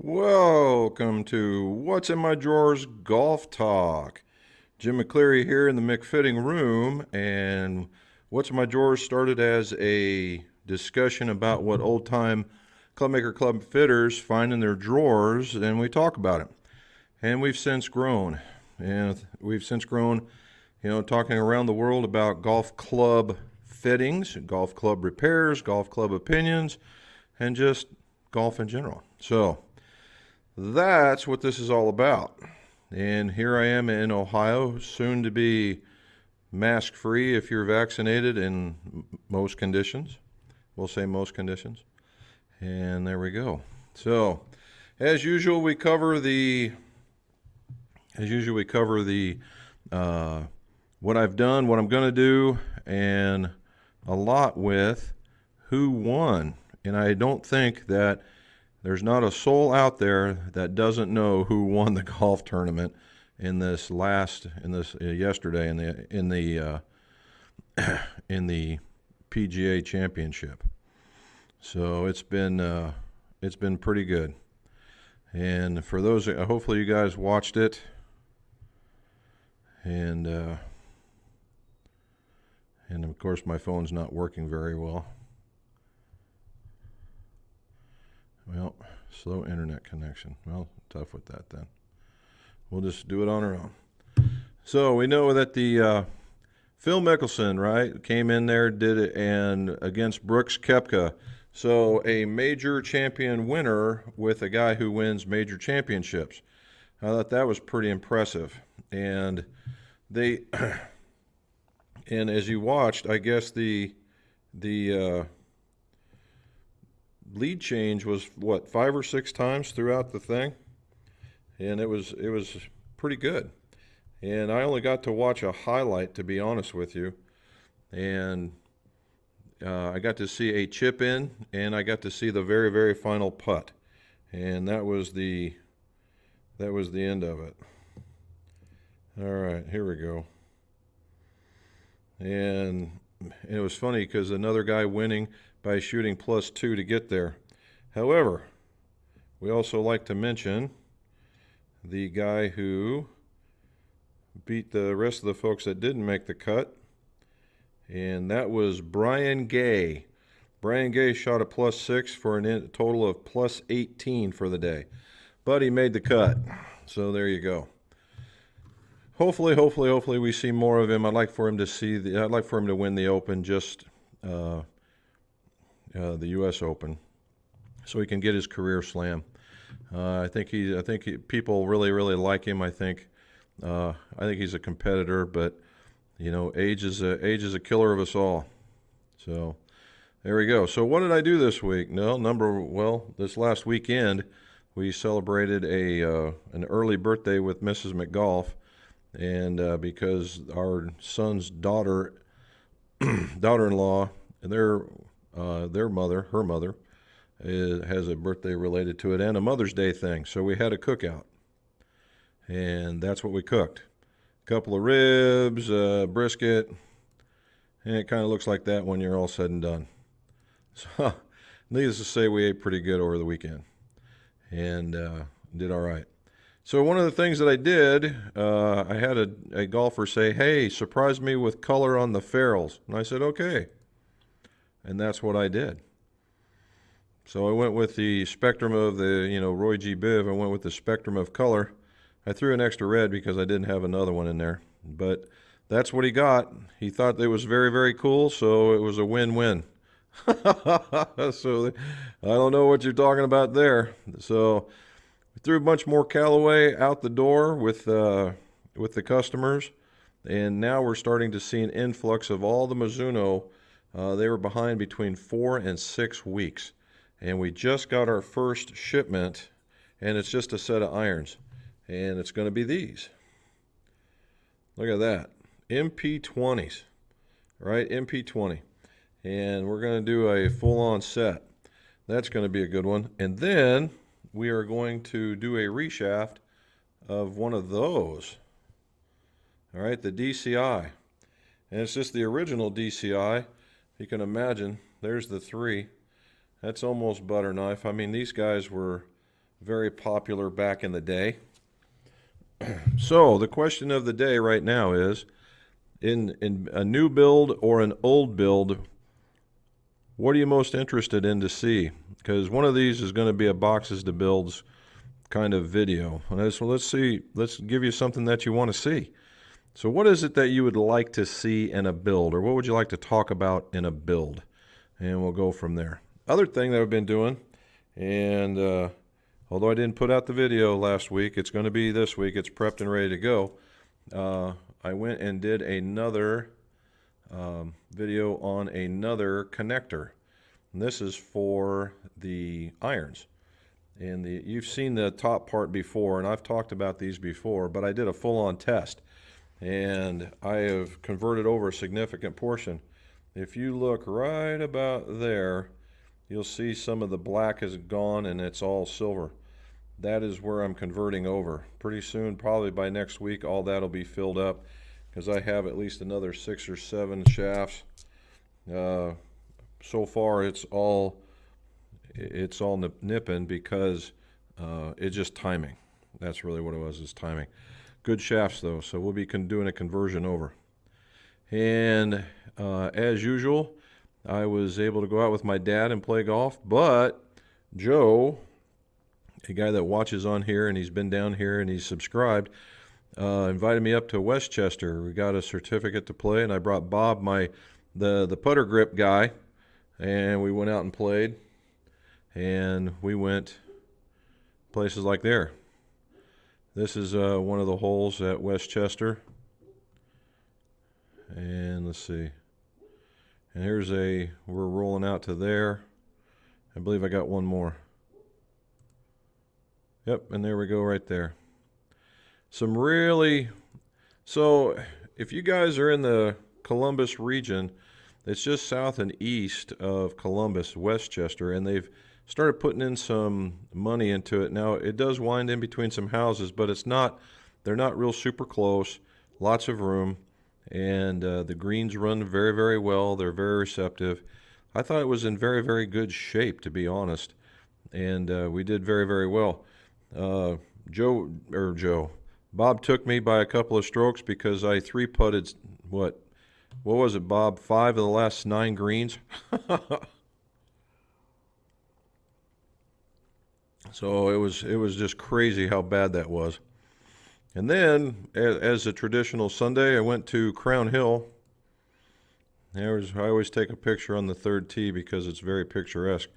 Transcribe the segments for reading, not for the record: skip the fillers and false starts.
Welcome to What's in My Drawers Golf Talk. Jim McCleary here in the McFitting room, and What's in My Drawers started as a discussion about what old time Clubmaker Club fitters find in their drawers, and we talk about it. And we've since grown, talking around the world about golf club fittings, golf club repairs, golf club opinions, and just golf in general. So, that's what this is all about. And here I am in Ohio, soon to be mask free if you're vaccinated in most conditions. We'll say most conditions. And there we go. So, as usual, we cover the what I've done, what I'm going to do, and a lot with who won. And I don't think that there's not a soul out there that doesn't know who won the golf tournament yesterday in the PGA Championship. So it's been pretty good. And for those, hopefully you guys watched it. And of course my phone's not working very well. Well, slow internet connection. Well, tough with that then. We'll just do it on our own. So we know that the Phil Mickelson, right, came in there, did it, and against Brooks Koepka. So a major champion winner with a guy who wins major championships. I thought that was pretty impressive. And they, and as you watched, I guess the lead change was what, 5 or 6 times throughout the thing, and it was pretty good. And I only got to watch a highlight, to be honest with you, and I got to see a chip in, and I got to see the very, very final putt, and that was the end of it. All right, here we go. And it was funny because another guy winning by shooting +2 to get there. However, we also like to mention the guy who beat the rest of the folks that didn't make the cut, and that was Brian Gay. Brian Gay shot a +6 for a total of +18 for the day, but he made the cut. So there you go. Hopefully we see more of him. I'd like for him to win the Open, just the U.S. Open, so he can get his career slam. I think people really like him. I think he's a competitor, but age is a killer of us all. So there we go. So what did I do this week? This last weekend we celebrated an early birthday with Mrs. McGolf, and because our son's daughter-in-law and her mother has a birthday related to it and a Mother's Day thing, so we had a cookout, and that's what we cooked. A couple of ribs, brisket, and it kind of looks like that when you're all said and done. So needless to say, we ate pretty good over the weekend and did all right. So one of the things that I did, I had a golfer say, "Hey, surprise me with color on the ferrules." And I said, "Okay." And that's what I did. So I went with the spectrum of the, Roy G. Biv. I went with the spectrum of color. I threw an extra red because I didn't have another one in there. But that's what he got. He thought it was very, very cool, so it was a win-win. So I don't know what you're talking about there. So we threw a bunch more Callaway out the door with the customers, and now we're starting to see an influx of all the Mizuno. They were behind between 4 and 6 weeks, and we just got our first shipment, and it's just a set of irons, and it's going to be these. Look at that, MP20s, right? MP20, and we're going to do a full-on set. That's going to be a good one. And then we are going to do a reshaft of one of those. All right, the DCI, and it's just the original DCI. You can imagine, there's the 3. That's almost butter knife. I mean, these guys were very popular back in the day. So the question of the day right now is, in a new build or an old build, what are you most interested in to see? Because one of these is going to be a boxes to builds kind of video. And so let's see, let's give you something that you want to see. So what is it that you would like to see in a build, or what would you like to talk about in a build? And we'll go from there. Other thing that I've been doing, and although I didn't put out the video last week, it's going to be this week. It's prepped and ready to go. I went and did another video on another connector. And this is for the irons. And you've seen the top part before, and I've talked about these before, but I did a full-on test. And I have converted over a significant portion. If you look right about there, you'll see some of the black is gone and it's all silver. That is where I'm converting over. Pretty soon, probably by next week, all that'll be filled up, because I have at least another 6 or 7 shafts. So far, it's all nipping because it's just timing. That's really what it was, is timing. Good shafts though, so we'll be doing a conversion over. And as usual, I was able to go out with my dad and play golf, but Joe, a guy that watches on here and he's been down here and he's subscribed, invited me up to Westchester. We got a certificate to play, and I brought Bob, the putter grip guy, and we went out and played. And we went places like there. This is one of the holes at Westchester. And let's see. And we're rolling out to there. I believe I got one more. Yep, and there we go right there. So if you guys are in the Columbus region, it's just south and east of Columbus, Westchester, and they've started putting in some money into it. Now, it does wind in between some houses, but they're not real super close, lots of room, and the greens run very, very well. They're very receptive. I thought it was in very, very good shape, to be honest, and we did very, very well. Bob took me by a couple of strokes because I three-putted, what was it, Bob? 5 of the last 9 greens? So it was just crazy how bad that was. And then, as a traditional Sunday, I went to Crown Hill. I always take a picture on the third tee because it's very picturesque.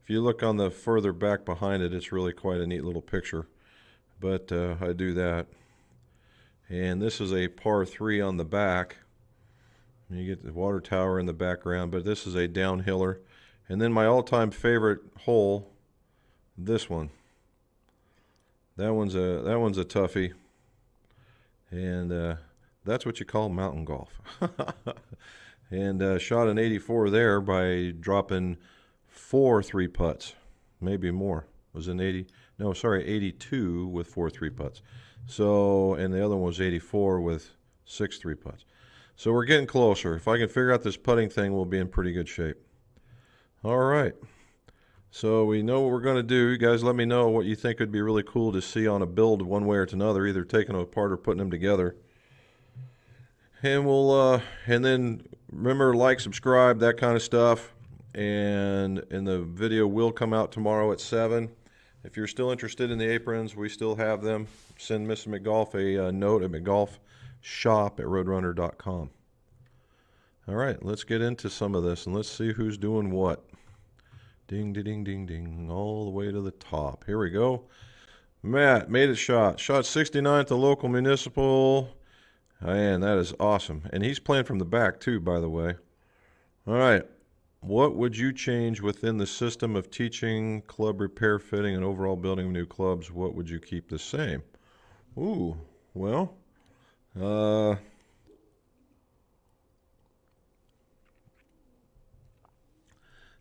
If you look on the further back behind it, it's really quite a neat little picture. But I do that. And this is a par 3 on the back. You get the water tower in the background, but this is a downhiller. And then my all-time favorite hole, this one. That one's a toughie. And that's what you call mountain golf. And shot an 84 there by dropping 4 3-putts, maybe more. It was an 82 with 4 3-putts. So, and the other one was 84 with 6 3-putts. So we're getting closer. If I can figure out this putting thing, we'll be in pretty good shape. All right. So we know what we're going to do. You guys let me know what you think would be really cool to see on a build one way or another, either taking them apart or putting them together. And and then remember, like, subscribe, that kind of stuff. And the video will come out tomorrow at 7. If you're still interested in the aprons, we still have them. Send Mrs. McGolf a note at mcgolfshop@roadrunner.com. All right, let's get into some of this and let's see who's doing what. Ding, ding, ding, ding, ding, all the way to the top. Here we go. Matt made a shot. Shot 69th, the local municipal. And that is awesome. And he's playing from the back too, by the way. All right. What would you change within the system of teaching, club repair, fitting, and overall building of new clubs? What would you keep the same? Ooh, well,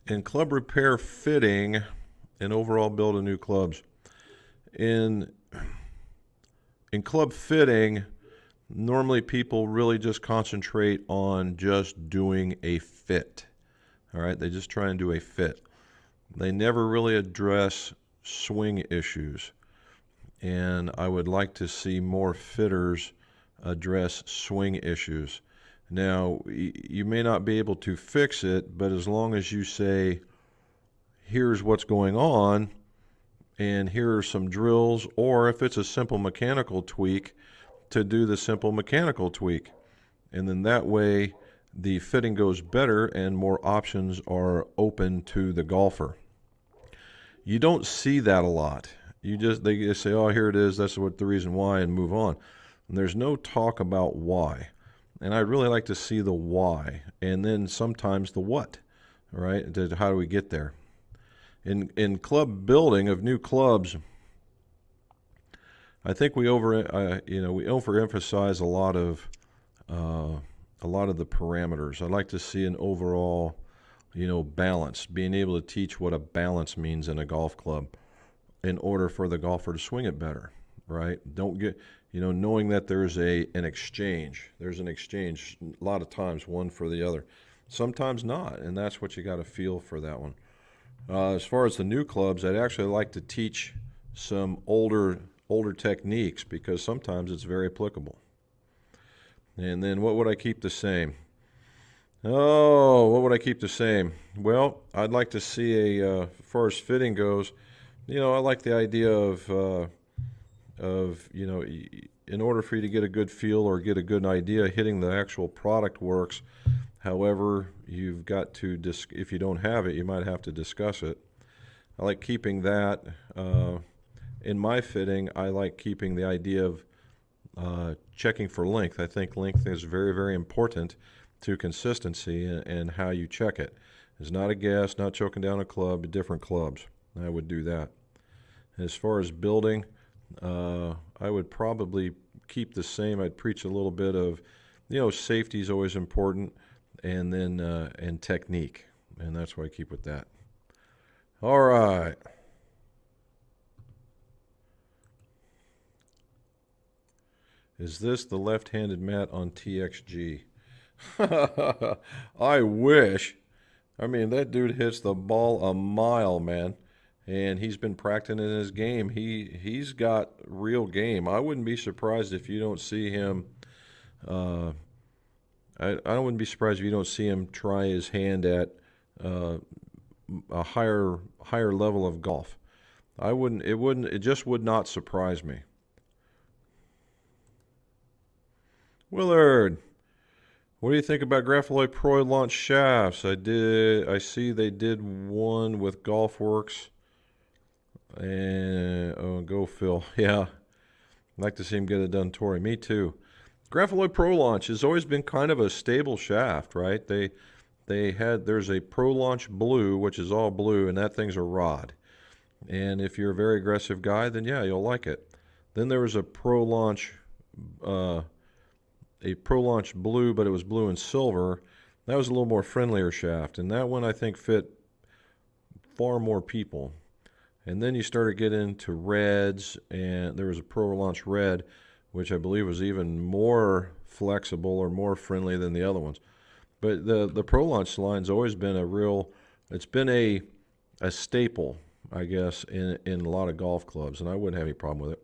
in club repair, fitting, and overall building new clubs. In club fitting, normally people really just concentrate on just doing a fit. All right, they just try and do a fit. They never really address swing issues, and I would like to see more fitters address swing issues. Now, you may not be able to fix it, but as long as you say, here's what's going on, and here are some drills, or if it's a simple mechanical tweak, to do the simple mechanical tweak. And then that way, the fitting goes better and more options are open to the golfer. You don't see that a lot. They just say, oh, here it is, that's what the reason why, and move on. And there's no talk about why. And I'd really like to see the why, and then sometimes the what, right? How do we get there? In club building of new clubs, I think we overemphasize a lot of the parameters. I'd like to see an overall, balance, being able to teach what a balance means in a golf club in order for the golfer to swing it better, right? Don't get, knowing that there's an exchange. There's an exchange a lot of times, one for the other. Sometimes not, and that's what you got to feel for that one. As far as the new clubs, I'd actually like to teach some older techniques because sometimes it's very applicable. And then what would I keep the same? Oh, what would I keep the same? Well, I'd like to see as far as fitting goes, I like the idea of in order for you to get a good feel or get a good idea, hitting the actual product works. However, you've got to, if you don't have it, you might have to discuss it. I like keeping that. In my fitting, I like keeping the idea of checking for length. I think length is very, very important to consistency and how you check it. It's not a guess, not choking down a club, different clubs. I would do that. As far as building, I would probably keep the same. I'd preach a little bit of, safety is always important, and then and technique, and that's what I keep with that. All right. Is this the left-handed mat on TXG? I wish. I mean, that dude hits the ball a mile, man. And he's been practicing in his game. He's got real game. I wouldn't be surprised if you don't see him. I wouldn't be surprised if you don't see him try his hand at a higher level of golf. It just would not surprise me. Willard, what do you think about Grapholoy Pro launch shafts? I see they did one with GolfWorks. And go Phil. Yeah. I'd like to see him get it done, Tori. Me too. Grapholoy Pro Launch has always been kind of a stable shaft, right? There's a Pro Launch Blue, which is all blue, and that thing's a rod. And if you're a very aggressive guy, then yeah, you'll like it. Then there was a Pro Launch Blue, but it was blue and silver. That was a little more friendlier shaft, and that one I think fit far more people. And then you started getting into reds, and there was a Pro Launch Red, which I believe was even more flexible or more friendly than the other ones. But the Pro Launch line's always been it's been a staple, I guess, in a lot of golf clubs, and I wouldn't have any problem with it.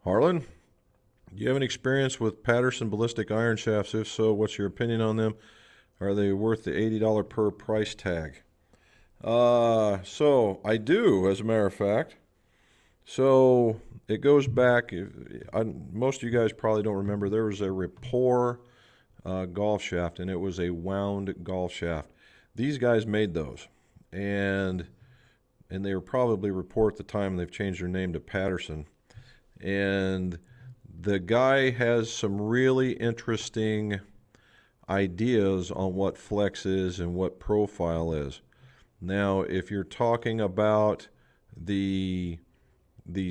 Harlan, do you have any experience with Patterson ballistic iron shafts? If so, what's your opinion on them? Are they worth the $80 per price tag? So I do, as a matter of fact. So it goes back. Most of you guys probably don't remember. There was a Rapport golf shaft, and it was a wound golf shaft. These guys made those, and they were probably Rapport at the time. They've changed their name to Patterson, and the guy has some really interesting ideas on what flex is and what profile is. Now, if you're talking about the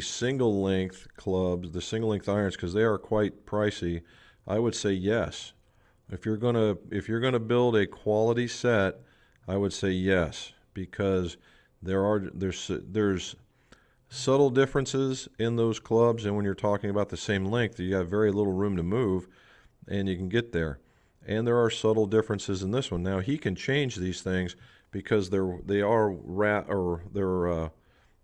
single length clubs, the single length irons, because they are quite pricey, I would say yes. If you're gonna build a quality set, I would say yes, because there's subtle differences in those clubs, and when you're talking about the same length, you have very little room to move, and you can get there. And there are subtle differences in this one. Now, he can change these things because they're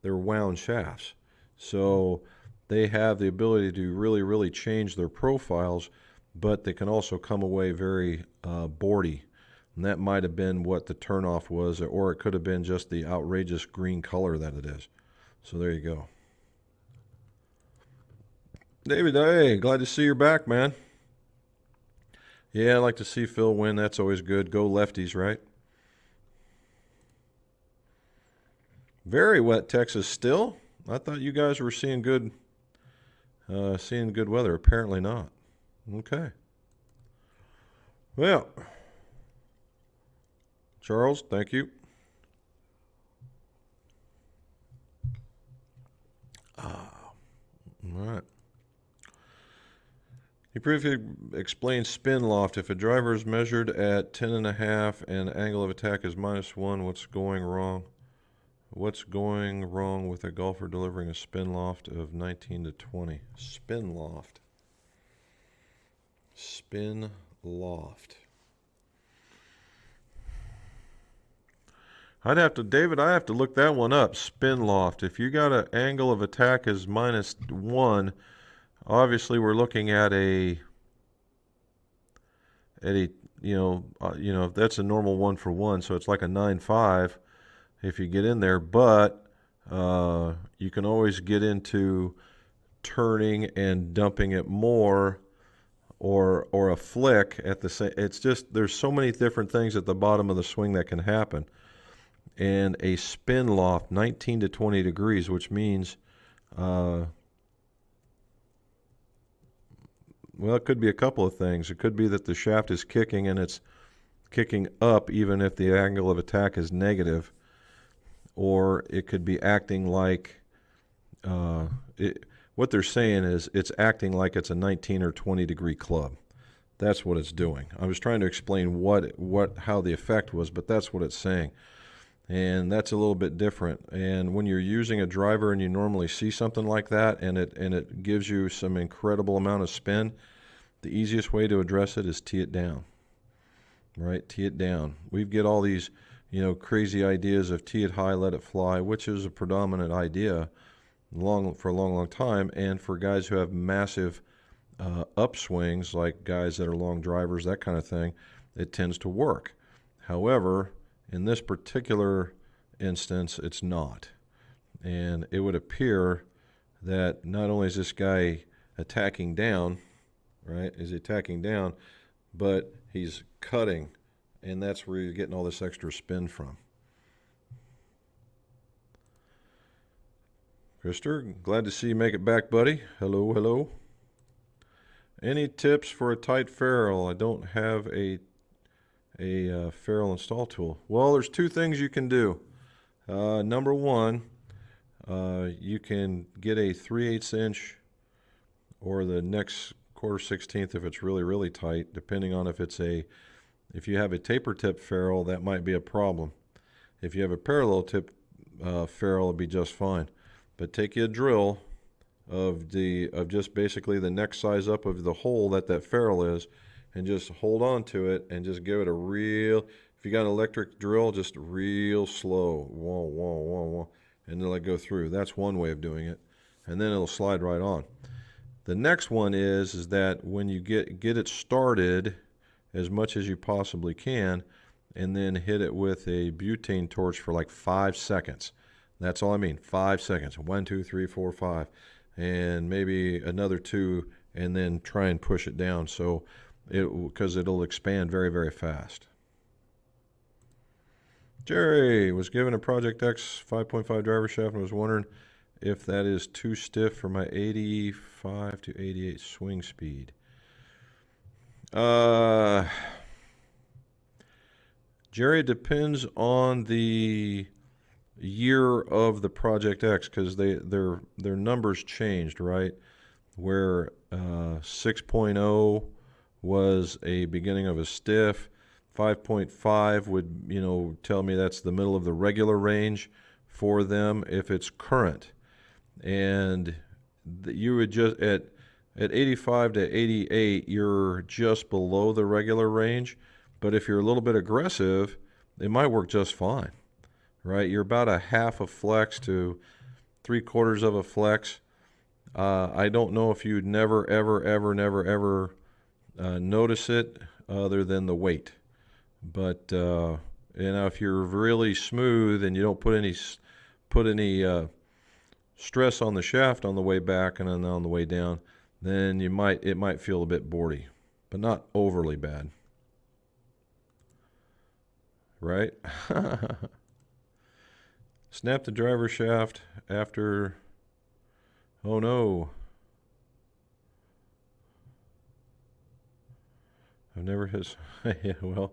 wound shafts. So they have the ability to really, really change their profiles, but they can also come away very boardy. And that might have been what the turnoff was, or it could have been just the outrageous green color that it is. So there you go. David, hey, glad to see you're back, man. Yeah, I like to see Phil win. That's always good. Go lefties, right? Very wet Texas still. I thought you guys were seeing good weather. Apparently not. Okay. Well, Charles, thank you. All right. He briefly explained spin loft. If a driver is measured at 10.5 and angle of attack is -1, what's going wrong? What's going wrong with a golfer delivering a spin loft of 19 to 20? Spin loft. Spin loft. David, I have to look that one up. Spin loft. If you got an angle of attack is -1, obviously we're looking at a that's a normal 1-for-1, so it's like a 9.5 if you get in there, but you can always get into turning and dumping it more, or a flick at the same. It's just there's so many different things at the bottom of the swing that can happen. And a spin loft, 19 to 20 degrees, which means, well, it could be a couple of things. It could be that the shaft is kicking and it's kicking up even if the angle of attack is negative, or it could be acting like, what they're saying is it's acting like it's a 19 or 20 degree club. That's what it's doing. I was trying to explain how the effect was, but that's what it's saying. And that's a little bit different. And when you're using a driver and you normally see something like that, and it gives you some incredible amount of spin, the easiest way to address it is tee it down. Right? Tee it down. We get all these, crazy ideas of tee it high, let it fly, which is a predominant idea for a long, long time. And for guys who have massive upswings, like guys that are long drivers, that kind of thing, it tends to work. However, in this particular instance, it's not. And it would appear that not only is this guy attacking down, right, but he's cutting, and that's where you're getting all this extra spin from. Krister, glad to see you make it back, buddy. Hello, hello. Any tips for a tight ferrule? I don't have a ferrule install tool. Well, there's two things you can do. Number one, you can get a 3/8 inch or the next 1/4-16 if it's really, really tight, depending on if you have a taper tip ferrule, that might be a problem. If you have a parallel tip ferrule, it'll be just fine. But take you a drill of just basically the next size up of the hole that ferrule is, and just hold on to it and just give it a real, if you got an electric drill, just real slow, wah, wah, wah, wah, and then let it go through. That's one way of doing it, and then it'll slide right on. The next one is that when you get it started as much as you possibly can, and then hit it with a butane torch for like 5 seconds. That's all I mean, 5 seconds. 1, 2, 3, 4, 5, and maybe another 2, and then try and push it down. So because it'll expand very, very fast. Jerry was given a Project X 5.5 driver shaft and was wondering if that is too stiff for my 85 to 88 swing speed. Jerry, it depends on the year of the Project X, because their numbers changed, right? Where 6.0 was a beginning of a stiff. 5.5 would, tell me that's the middle of the regular range for them if it's current. And you would just, at 85 to 88, you're just below the regular range. But if you're a little bit aggressive, it might work just fine, right? You're about a half a flex to 3/4 of a flex. I don't know if you'd never, ever, ever, never, ever notice it other than the weight. But if you're really smooth and you don't put any stress on the shaft on the way back and then on the way down, then it might feel a bit boardy, but not overly bad, right? Snap the driver shaft after. Oh no. I've never hit. Yeah, well,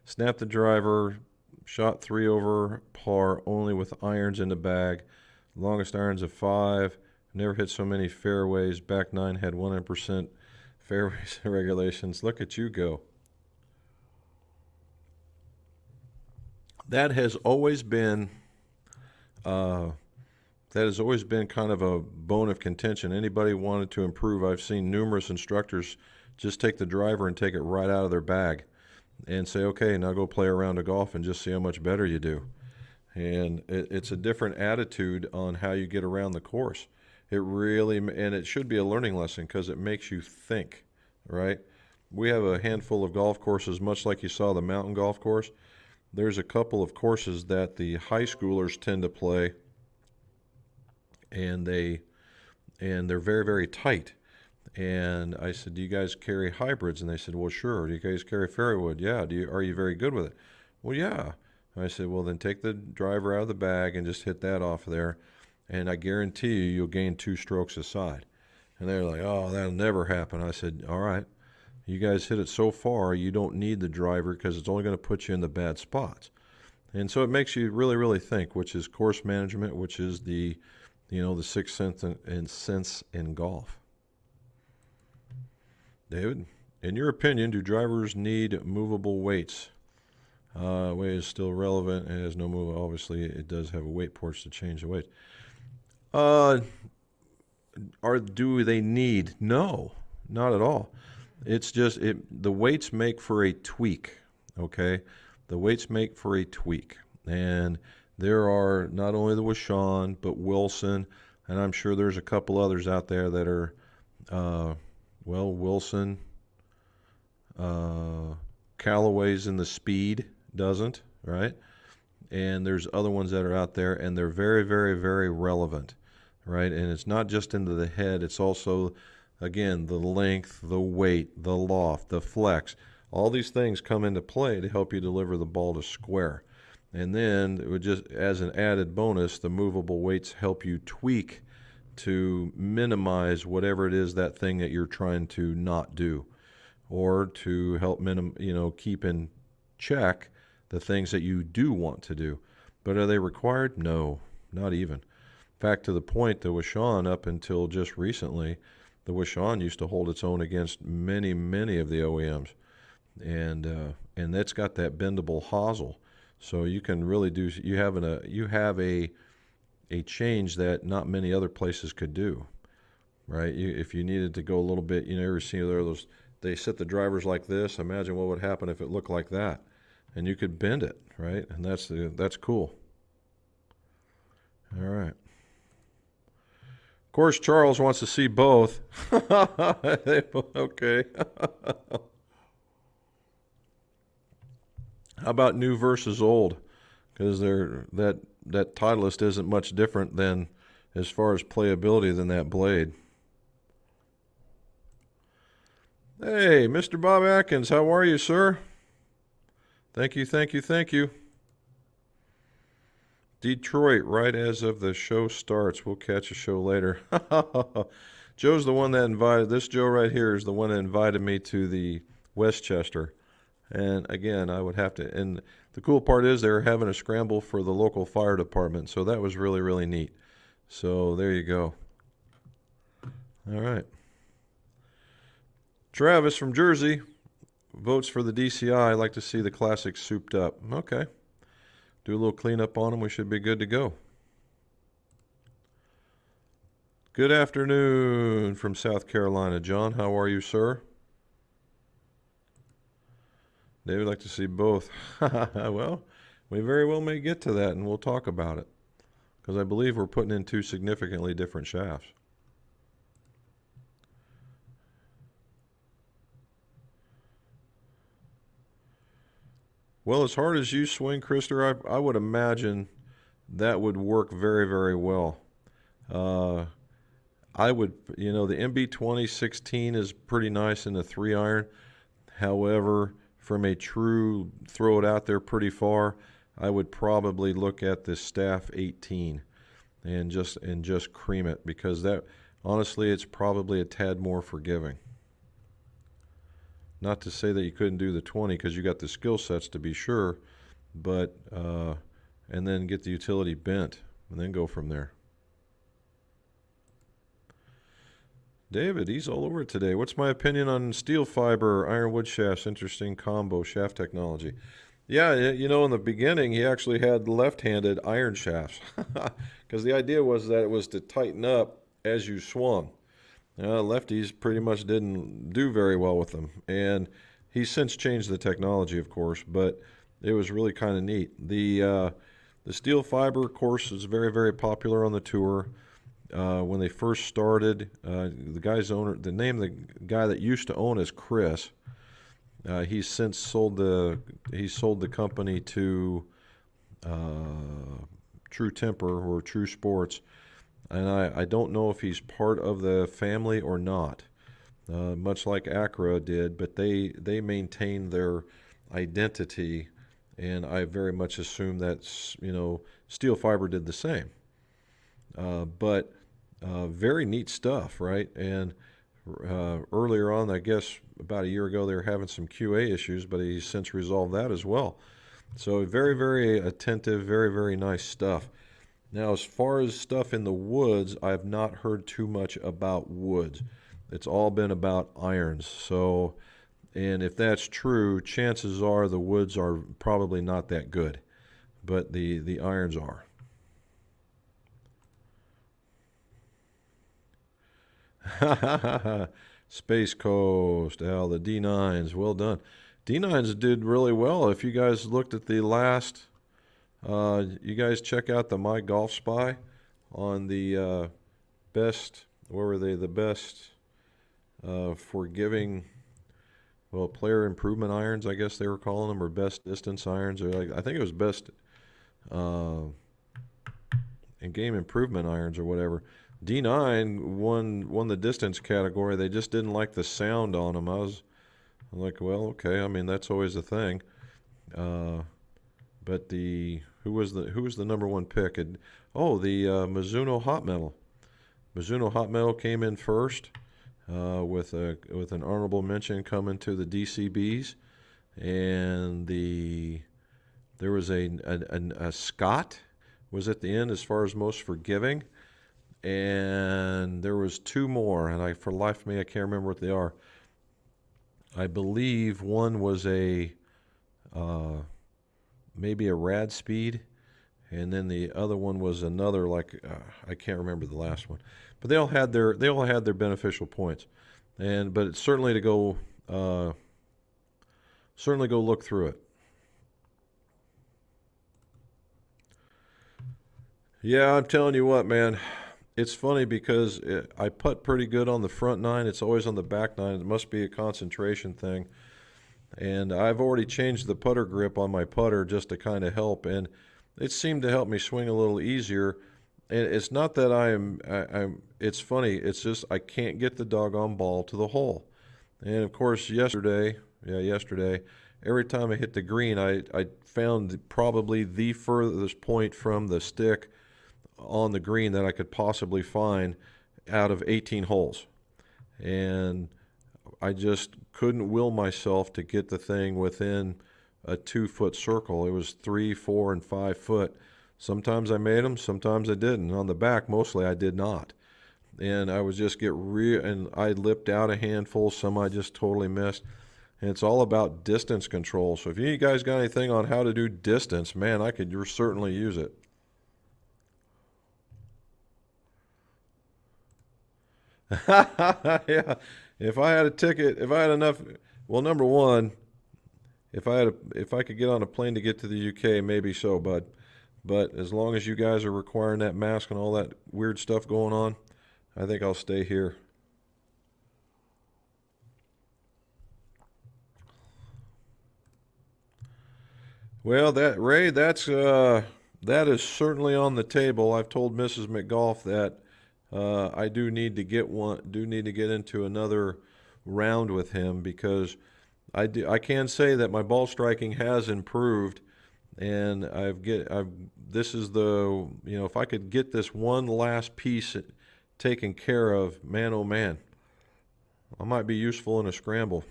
snap the driver, shot 3 over par only with irons in the bag. Longest irons of 5. Never hit so many fairways. Back 9 had 100% fairways regulations. Look at you go. That has always been kind of a bone of contention. Anybody wanted to improve, I've seen numerous instructors just take the driver and take it right out of their bag and say, okay, now go play a round of golf and just see how much better you do. And it's a different attitude on how you get around the course. And it should be a learning lesson because it makes you think, right? We have a handful of golf courses, much like you saw the mountain golf course. There's a couple of courses that the high schoolers tend to play, and they're very, very tight. And I said, do you guys carry hybrids? And they said, well, sure. Do you guys carry fairway? Yeah. Are you very good with it? Well, yeah. And I said, well, then take the driver out of the bag and just hit that off there, and I guarantee you'll gain 2 strokes a side. And they're like, oh, that'll never happen. I said, all right, you guys hit it so far, you don't need the driver because it's only going to put you in the bad spots. And so it makes you really, really think, which is course management, which is the sixth sense in golf. David, in your opinion, do drivers need movable weights? Weight is still relevant and has no move. Obviously, it does have a weight porch to change the weight. Do they need? No, not at all. It's just the weights make for a tweak. Okay, the weights make for a tweak, and there are not only the Wishon but Wilson, and I'm sure there's a couple others out there that are, Wilson, Callaway's in the Speed doesn't, right? And there's other ones that are out there, and they're very, very, very relevant, right? And it's not just into the head, it's also, again, the length, the weight, the loft, the flex. All these things come into play to help you deliver the ball to square. And then, it would just as an added bonus, the movable weights help you tweak to minimize whatever it is, that thing that you're trying to not do, or to help keep in check the things that you do want to do. But are they required? No, not even. In fact, to the point, the Wishon, up until just recently, the Wishon used to hold its own against many, many of the OEMs. And that's got that bendable hosel. So you can really you have a change that not many other places could do, right? If you needed to go a little bit, you ever see those, they set the drivers like this. Imagine what would happen if it looked like that. And you could bend it, right? And that's cool. All right. Of course, Charles wants to see both. Okay. How about new versus old? Because that Titleist isn't much different than, as far as playability, than that blade. Hey, Mr. Bob Atkins, how are you, sir? Thank you, thank you, thank you. Detroit, right as of the show starts. We'll catch a show later. Joe's the one that invited, this Joe right here is the one that invited me to the Westchester. And again, I would have to, and the cool part is they're having a scramble for the local fire department. So that was really, really neat. So there you go. All right. Travis from Jersey votes for the DCI. I like to see the classics souped up. Okay. Do a little cleanup on them. We should be good to go. Good afternoon from South Carolina. John, how are you, sir? David, like to see both. Well, We very well may get to that, and we'll talk about it, because I believe we're putting in two significantly different shafts. Well, as hard as you swing, Krister, I would imagine that would work very, very well. Uh, I would, the MB 2016 is pretty nice in the 3-iron. However, from a true throw it out there pretty far, I would probably look at the Staff 18 and just cream it, because that, honestly, it's probably a tad more forgiving. Not to say that you couldn't do the 20, because you got the skill sets to be sure, but and then get the utility bent and then go from there. David, he's all over it today. What's my opinion on steel fiber ironwood shafts? Interesting combo shaft technology. Yeah, in the beginning, he actually had left-handed iron shafts, because the idea was that it was to tighten up as you swung. Lefties pretty much didn't do very well with them, and he's since changed the technology, of course, but it was really kind of neat. The steel fiber, of course, is very, very popular on the tour. When they first started, the name of the guy that used to own is Chris. He's since sold the company to True Temper or True Sports, and I don't know if he's part of the family or not. Much like Acura did, but they maintain their identity, and I very much assume that steel fiber did the same. But very neat stuff, right? And earlier on, I guess about a year ago, they were having some QA issues, but he's since resolved that as well. So very, very attentive, very, very nice stuff. Now, as far as stuff in the woods, I have not heard too much about woods. It's all been about irons. So, and if that's true, chances are the woods are probably not that good, but the irons are. Space Coast, Al, the D9s, well done. D9s did really well. If you guys looked at the last, you guys check out the My Golf Spy on the best, where were they? The best forgiving, well, player improvement irons, I guess they were calling them, or best distance irons, or I think it was best uh, in game improvement irons or whatever. D9 won the distance category. They just didn't like the sound on them. I'm like, well, okay. I mean, that's always the thing. But who was the number one pick? The Mizuno Hot Metal. Mizuno Hot Metal came in first, with an honorable mention coming to the DCBs, and there was a Scott was at the end as far as most forgiving. And there was two more, and for the life of me, I can't remember what they are. I believe one was maybe a Rad Speed, and then the other one was another, I can't remember the last one. But they all had their beneficial points, but it's certainly to go look through it. Yeah, I'm telling you what, man. It's funny because I putt pretty good on the front nine. It's always on the back nine. It must be a concentration thing. And I've already changed the putter grip on my putter just to kind of help. And it seemed to help me swing a little easier. And it's not that it's funny. It's just I can't get the doggone ball to the hole. And of course, yesterday, every time I hit the green, I found probably the furthest point from the stick on the green that I could possibly find out of 18 holes. And I just couldn't will myself to get the thing within a 2-foot circle. It was 3, 4, and 5 foot. Sometimes I made them, sometimes I didn't. On the back, mostly I did not. And I would just and I lipped out a handful, some I just totally missed. And it's all about distance control. So if you guys got anything on how to do distance, man, I could certainly use it. Yeah, if I had a ticket, if I had enough, well, number one, if I could get on a plane to get to the UK, maybe so, bud. But as long as you guys are requiring that mask and all that weird stuff going on, I think I'll stay here. Well, Ray, that is certainly on the table. I've told Mrs. McGolf that I do need to get into another round with him because I can say that my ball striking has improved, and this is the, if I could get this one last piece taken care of, man, oh man, I might be useful in a scramble.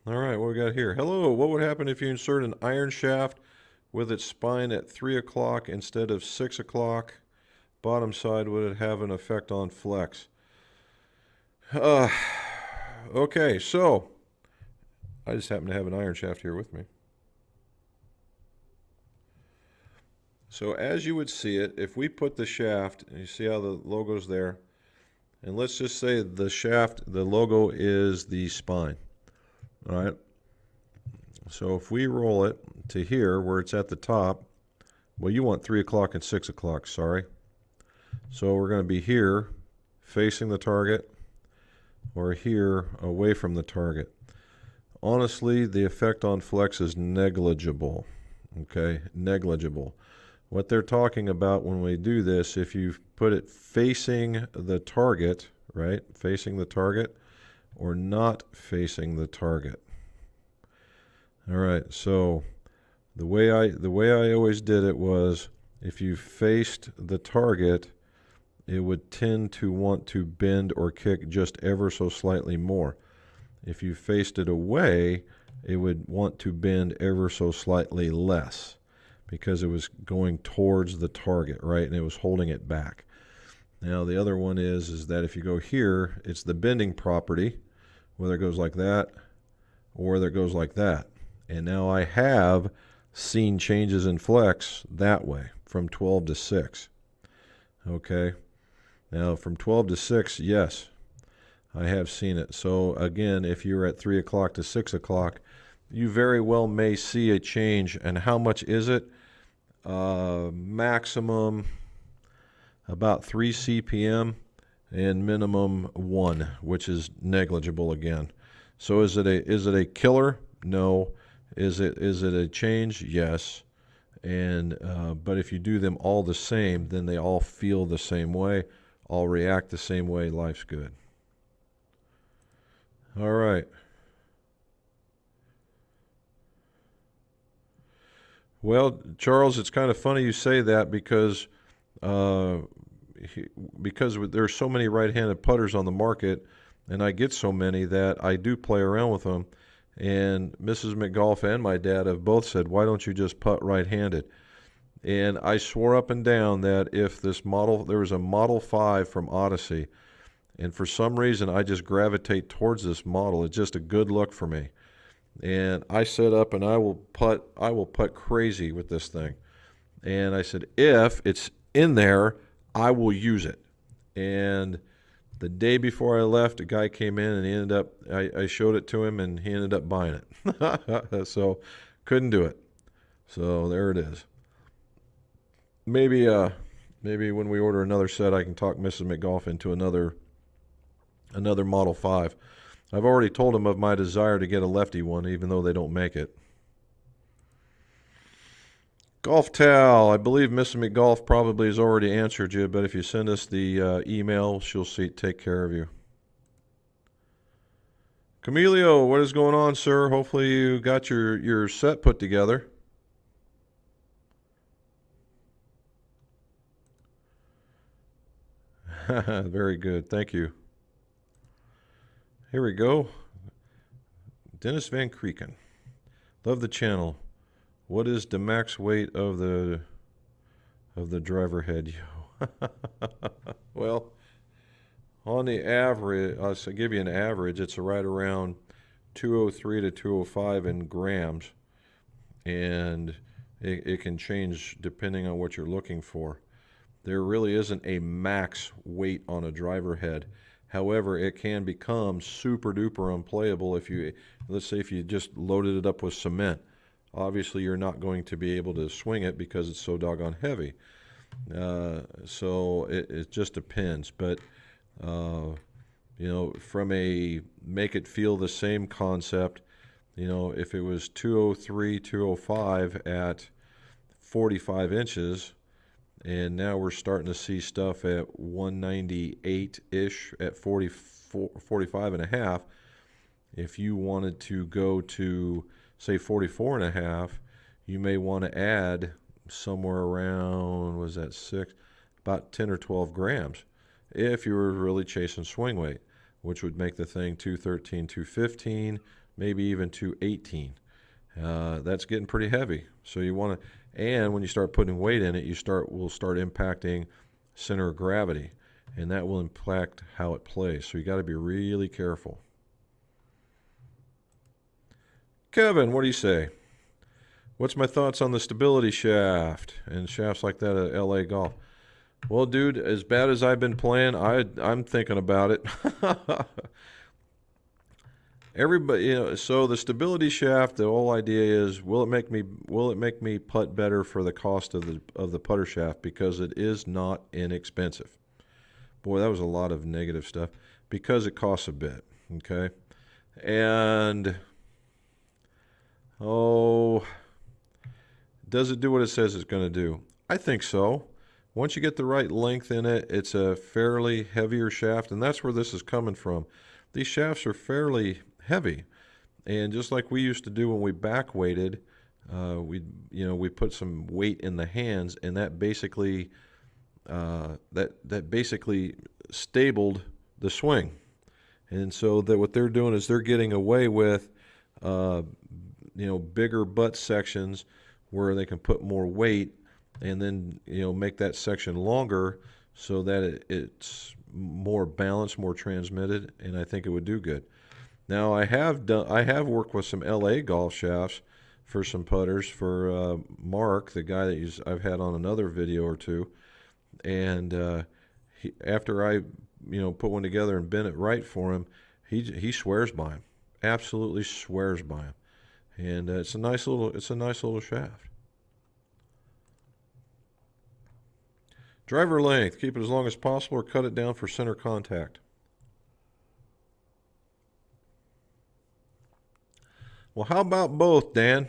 All right, what we got here? Hello, what would happen if you insert an iron shaft with its spine at 3 o'clock instead of 6 o'clock? Bottom side, would it have an effect on flex? Okay, so I just happen to have an iron shaft here with me. So as you would see it, if we put the shaft, and you see how the logo's there, and let's just say the shaft, the logo is the spine. All right. So if we roll it to here where it's at the top, well, you want 3 o'clock and 6 o'clock, sorry. So we're going to be here facing the target or here away from the target. Honestly, the effect on flex is negligible. Okay, negligible. What they're talking about when we do this, if you put it facing the target, right, facing the target, or not facing the target. All right, so the way I always did it was if you faced the target, it would tend to want to bend or kick just ever so slightly more. If you faced it away, it would want to bend ever so slightly less because it was going towards the target, right? And it was holding it back. Now the other one is that if you go here, it's the bending property, whether it goes like that or whether it goes like that. And now I have seen changes in flex that way from 12 to 6. Okay. Now from 12 to 6, yes, I have seen it. So again, if you're at 3 o'clock to 6 o'clock, you very well may see a change. And how much is it? Maximum about 3 CPM and minimum 1, which is negligible again. So is it a killer? No. Is it a change? Yes. And but if you do them all the same, then they all feel the same way, all react the same way. Life's good. All right. Well, Charles, it's kind of funny you say that because there's so many right-handed putters on the market, and I get so many that I do play around with them. And Mrs. McGolf and my dad have both said, why don't you just putt right-handed? And I swore up and down that if there was a Model 5 from Odyssey, and for some reason I just gravitate towards this model. It's just a good look for me. And I set up and I will putt crazy with this thing. And I said, if it's in there, I will use it. And the day before I left, a guy came in and he ended up, I showed it to him and he ended up buying it. So couldn't do it. So there it is. Maybe when we order another set, I can talk Mrs. McGolf into another Model 5. I've already told him of my desire to get a lefty one, even though they don't make it. Golf Tal, I believe Mrs. McGolf probably has already answered you, but if you send us the email, she'll take care of you. Camilio, what is going on, sir? Hopefully you got your set put together. Very good. Thank you. Here we go. Dennis Van Krieken. Love the channel. What is the max weight of the driver head? Well, on the average, I'll give you an average. It's right around 203 to 205 in grams, and it can change depending on what you're looking for. There really isn't a max weight on a driver head. However, it can become super duper unplayable if you, let's say if you just loaded it up with cement. Obviously, you're not going to be able to swing it because it's so doggone heavy. So it just depends. But, from a make it feel the same concept, if it was 203, 205 at 45 inches, and now we're starting to see stuff at 198-ish at 44, 45 and a half. If you wanted to go to, say, 44 and a half, you may want to add somewhere around, was that about 10 or 12 grams if you were really chasing swing weight, which would make the thing 213, 215, maybe even 218. That's getting pretty heavy. So you want to, and when you start putting weight in it, will start impacting center of gravity, and that will impact how it plays. So you got to be really careful. Kevin, what do you say? What's my thoughts on the stability shaft and shafts like that at LA Golf? Well, dude, as bad as I've been playing, I'm thinking about it. Everybody, so the stability shaft, the whole idea is, will it make me putt better for the cost of the putter shaft, because it is not inexpensive. Boy, that was a lot of negative stuff, because it costs a bit, okay? And does it do what it says it's going to do? I think so. Once you get the right length in it, it's a fairly heavier shaft, and that's where this is coming from. These shafts are fairly heavy, and just like we used to do when we back weighted, we put some weight in the hands, and that basically stabled the swing. And so that what they're doing is they're getting away with bigger butt sections where they can put more weight, and then make that section longer so that it's more balanced, more transmitted, and I think it would do good. Now I have worked with some LA golf shafts for some putters for Mark, the guy that I've had on another video or two, and after I put one together and bent it right for him, he swears by him, absolutely swears by him, and it's a nice little shaft. Driver length, keep it as long as possible or cut it down for center contact. Well, how about both, Dan?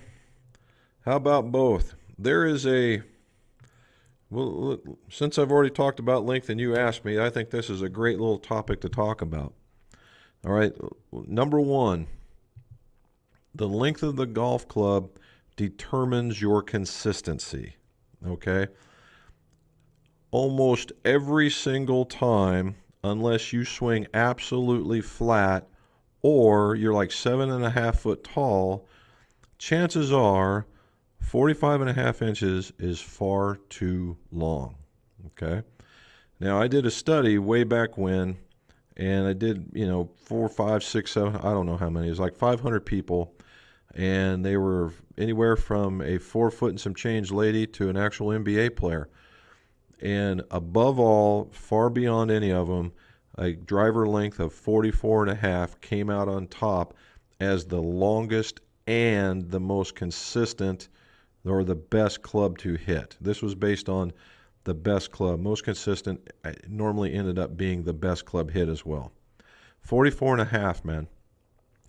How about both? There is since I've already talked about length and you asked me, I think this is a great little topic to talk about. All right, number one, the length of the golf club determines your consistency, okay? Almost every single time, unless you swing absolutely flat or you're like 7.5 foot tall, chances are 45.5 inches is far too long. Okay. Now I did a study way back when, and I did 4, 5, 6, 7, I don't know how many. It was like 500 people, and they were anywhere from a 4 foot and some change lady to an actual NBA player. And above all, far beyond any of them, a driver length of 44.5 came out on top as the longest and the most consistent, or the best club to hit. This was based on the best club. Most consistent normally ended up being the best club hit as well. 44.5, man.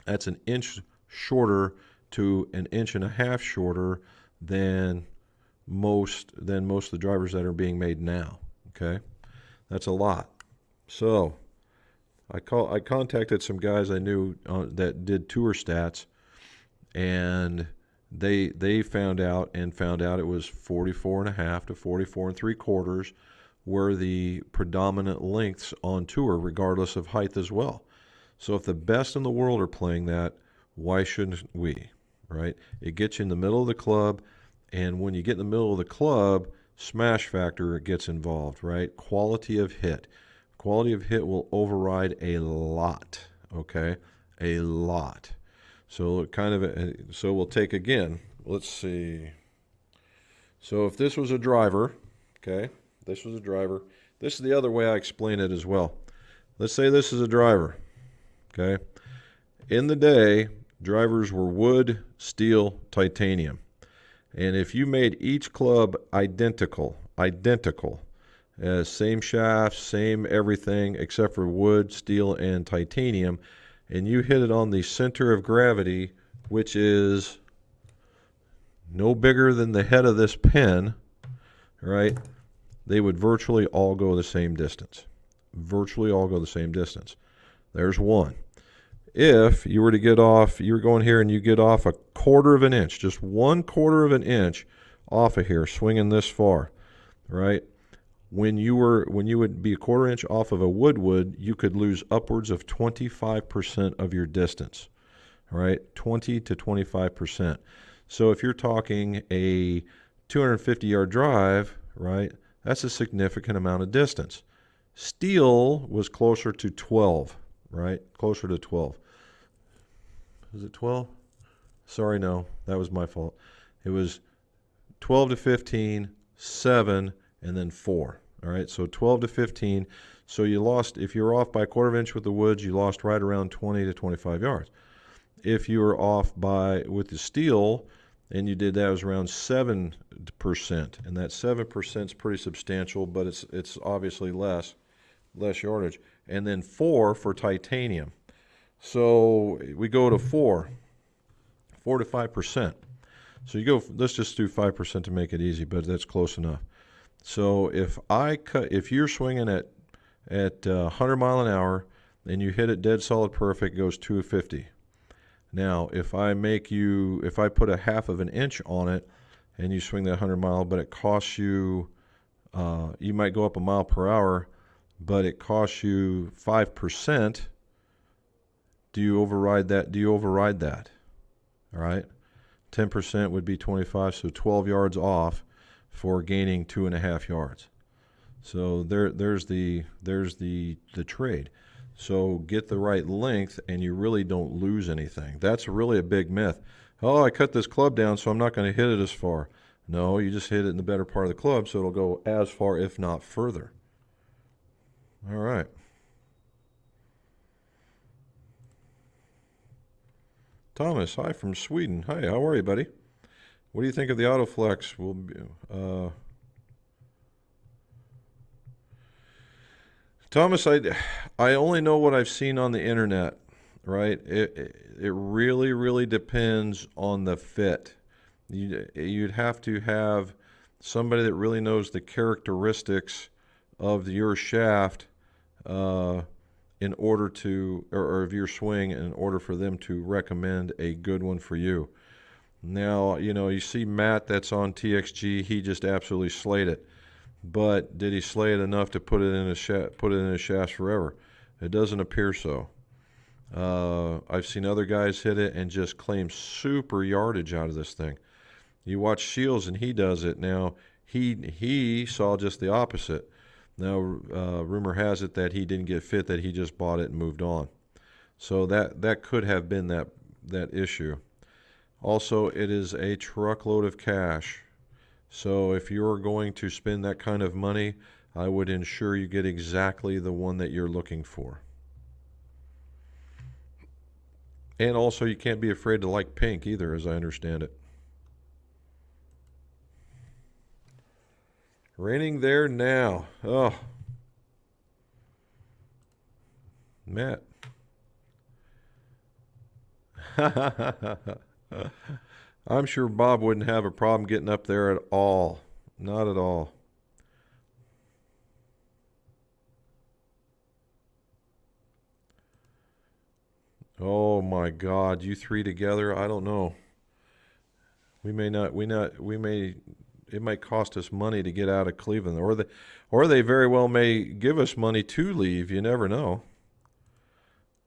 That's an inch shorter to an inch and a half shorter than most of the drivers that are being made now. Okay, that's a lot. So I contacted some guys I knew that did tour stats, and they found out it was 44.5 to 44 3/4 were the predominant lengths on tour, regardless of height as well. So if the best in the world are playing that, why shouldn't we, right? It gets you in the middle of the club. And when you get in the middle of the club, smash factor gets involved, right? Quality of hit. Quality of hit will override a lot, okay? A lot. So so we'll take again, let's see. So if this was a driver, okay? This was a driver. This is the other way I explain it as well. let's say this is a driver, okay? In the day, drivers were wood, steel, titanium. And if you made each club identical, same shafts, same everything except for wood, steel, and titanium, and you hit it on the center of gravity, which is no bigger than the head of this pen, right? They would virtually all go the same distance. Virtually all go the same distance. There's one. If you were to get off, you're going here and you get off a quarter of an inch, just 1/4 of an inch off of here, swinging this far, right? When you would be a 1/4 inch off of a wood, you could lose upwards of 25% of your distance, right? 20 to 25%. So if you're talking a 250-yard drive, right, that's a significant amount of distance. Steel was closer to 12, right? Closer to 12. Is it 12? Sorry, no, that was my fault. It was 12 to 15, 7, and then 4. All right, so 12 to 15. So you lost, if you were off by a 1/4 inch with the woods, you lost right around 20 to 25 yards. If you were off with the steel, and you did that, it was around 7%, and that 7% is pretty substantial, but it's obviously less yardage. And then 4 for titanium. So we go to 4 to 5%. So you go, let's just do 5% to make it easy, but that's close enough. So if you're swinging at 100 mile an hour and you hit it dead solid perfect, it goes 250. Now, if I put a 1/2 of an inch on it and you swing that 100 mile, but it costs you, you might go up a mile per hour, but it costs you 5%. Do you override that? All right. 10% would be 25, so 12 yards off for gaining 2.5 yards. So there's the trade. So get the right length and you really don't lose anything. That's really a big myth. Oh, I cut this club down, so I'm not going to hit it as far. No, you just hit it in the better part of the club, so it'll go as far, if not further. All right. Thomas, hi from Sweden. Hi, how are you, buddy? What do you think of the Autoflex? Thomas, I only know what I've seen on the internet, right? It really, really depends on the fit. You'd have to have somebody that really knows the characteristics of your shaft in order to, or of your swing, in order for them to recommend a good one for you. Now, you see Matt that's on TXG, he just absolutely slayed it. But did he slay it enough to put it in his shafts forever? It doesn't appear so. I've seen other guys hit it and just claim super yardage out of this thing. You watch Shields and he does it. Now, he saw just the opposite. Now, rumor has it that he didn't get fit, that he just bought it and moved on. So that could have been that issue. Also, it is a truckload of cash. So if you're going to spend that kind of money, I would ensure you get exactly the one that you're looking for. And also, you can't be afraid to like pink either, as I understand it. Raining there now. Oh. Matt. I'm sure Bob wouldn't have a problem getting up there at all. Not at all. Oh my God, you three together? I don't know. It might cost us money to get out of Cleveland, or they very well may give us money to leave. You never know.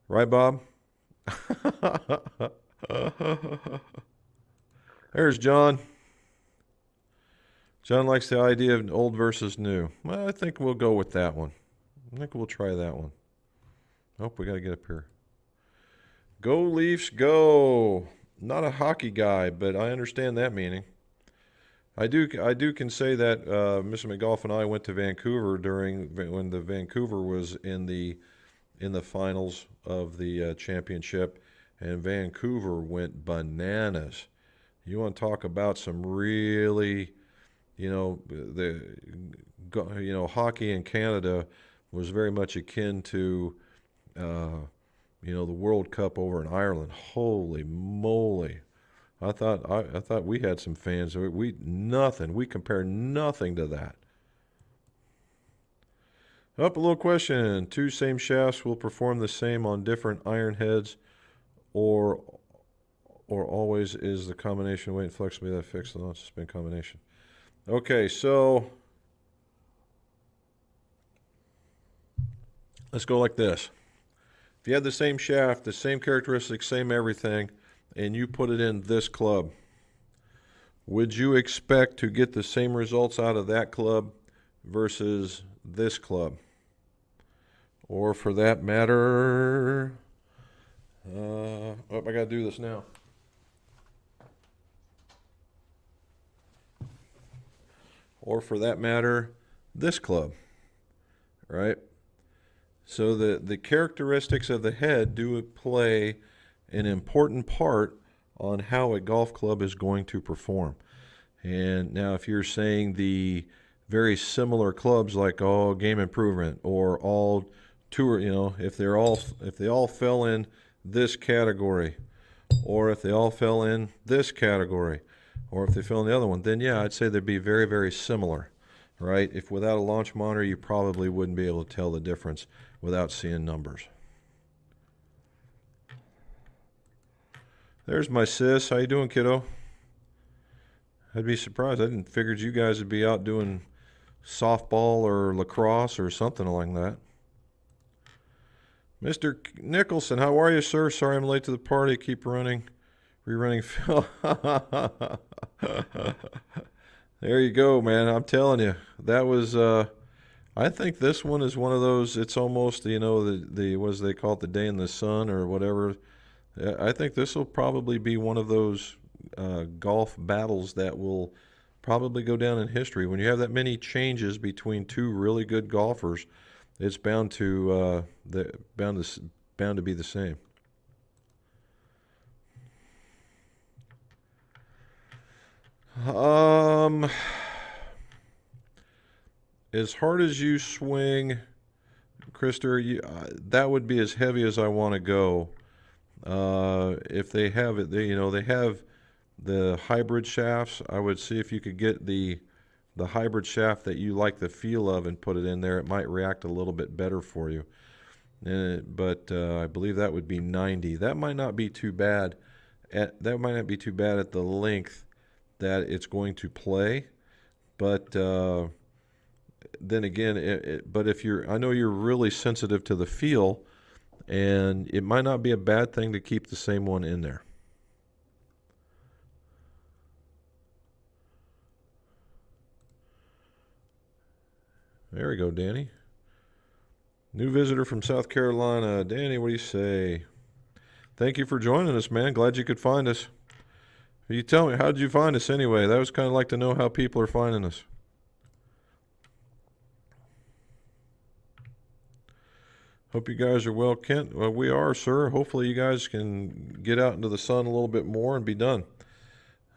Right, Bob? There's John. John likes the idea of old versus new. Well, I think we'll go with that one. I think we'll try that one. Oh, we got to get up here. Go Leafs, go. Not a hockey guy, but I understand that meaning. I can say that Mr. McGolf and I went to Vancouver when the Vancouver was in the in the finals of the championship, and Vancouver went bananas. You want to talk about some really, hockey in Canada was very much akin to, the World Cup over in Ireland. Holy moly! I thought we had some fans. We compare nothing to that. Up a little question. Two same shafts will perform the same on different iron heads, or always is the combination weight and flexibility that fixed the non-suspend combination. Okay, so let's go like this. If you had the same shaft, the same characteristics, same everything, and you put it in this club, would you expect to get the same results out of that club versus this club? Or for that matter, I got to do this now. Or for that matter, this club, right? So the characteristics of the head do play an important part on how a golf club is going to perform. And now if you're saying the very similar clubs like all Game Improvement or all Tour, if they all fell in this category, or if they all fell in this category, or if they fell in the other one, then yeah, I'd say they'd be very, very similar, right? If without a launch monitor, you probably wouldn't be able to tell the difference without seeing numbers. There's my sis. How you doing, kiddo? I'd be surprised. I didn't figured you guys would be out doing softball or lacrosse or something like that. Mr. Nicholson, how are you, sir? Sorry I'm late to the party. Keep rerunning Phil. There you go, man. I'm telling you, that was. I think this one is one of those. It's almost the what do they call it, the day in the sun or whatever. I think this will probably be one of those golf battles that will probably go down in history. When you have that many changes between two really good golfers, it's bound to be the same. As hard as you swing, Krister, that would be as heavy as I want to go. If they have it, they have the hybrid shafts. I would see if you could get the hybrid shaft that you like the feel of and put it in there. It might react a little bit better for you. But I believe that would be 90. That might not be too bad. At the length that it's going to play. But then again, but if I know you're really sensitive to the feel, and it might not be a bad thing to keep the same one in there. There we go, Danny. New visitor from South Carolina. Danny, what do you say? Thank you for joining us, man. Glad you could find us. You tell me, how did you find us anyway? That was kind of like to know how people are finding us. Hope you guys are well, Kent. Well, we are, sir. Hopefully you guys can get out into the sun a little bit more and be done.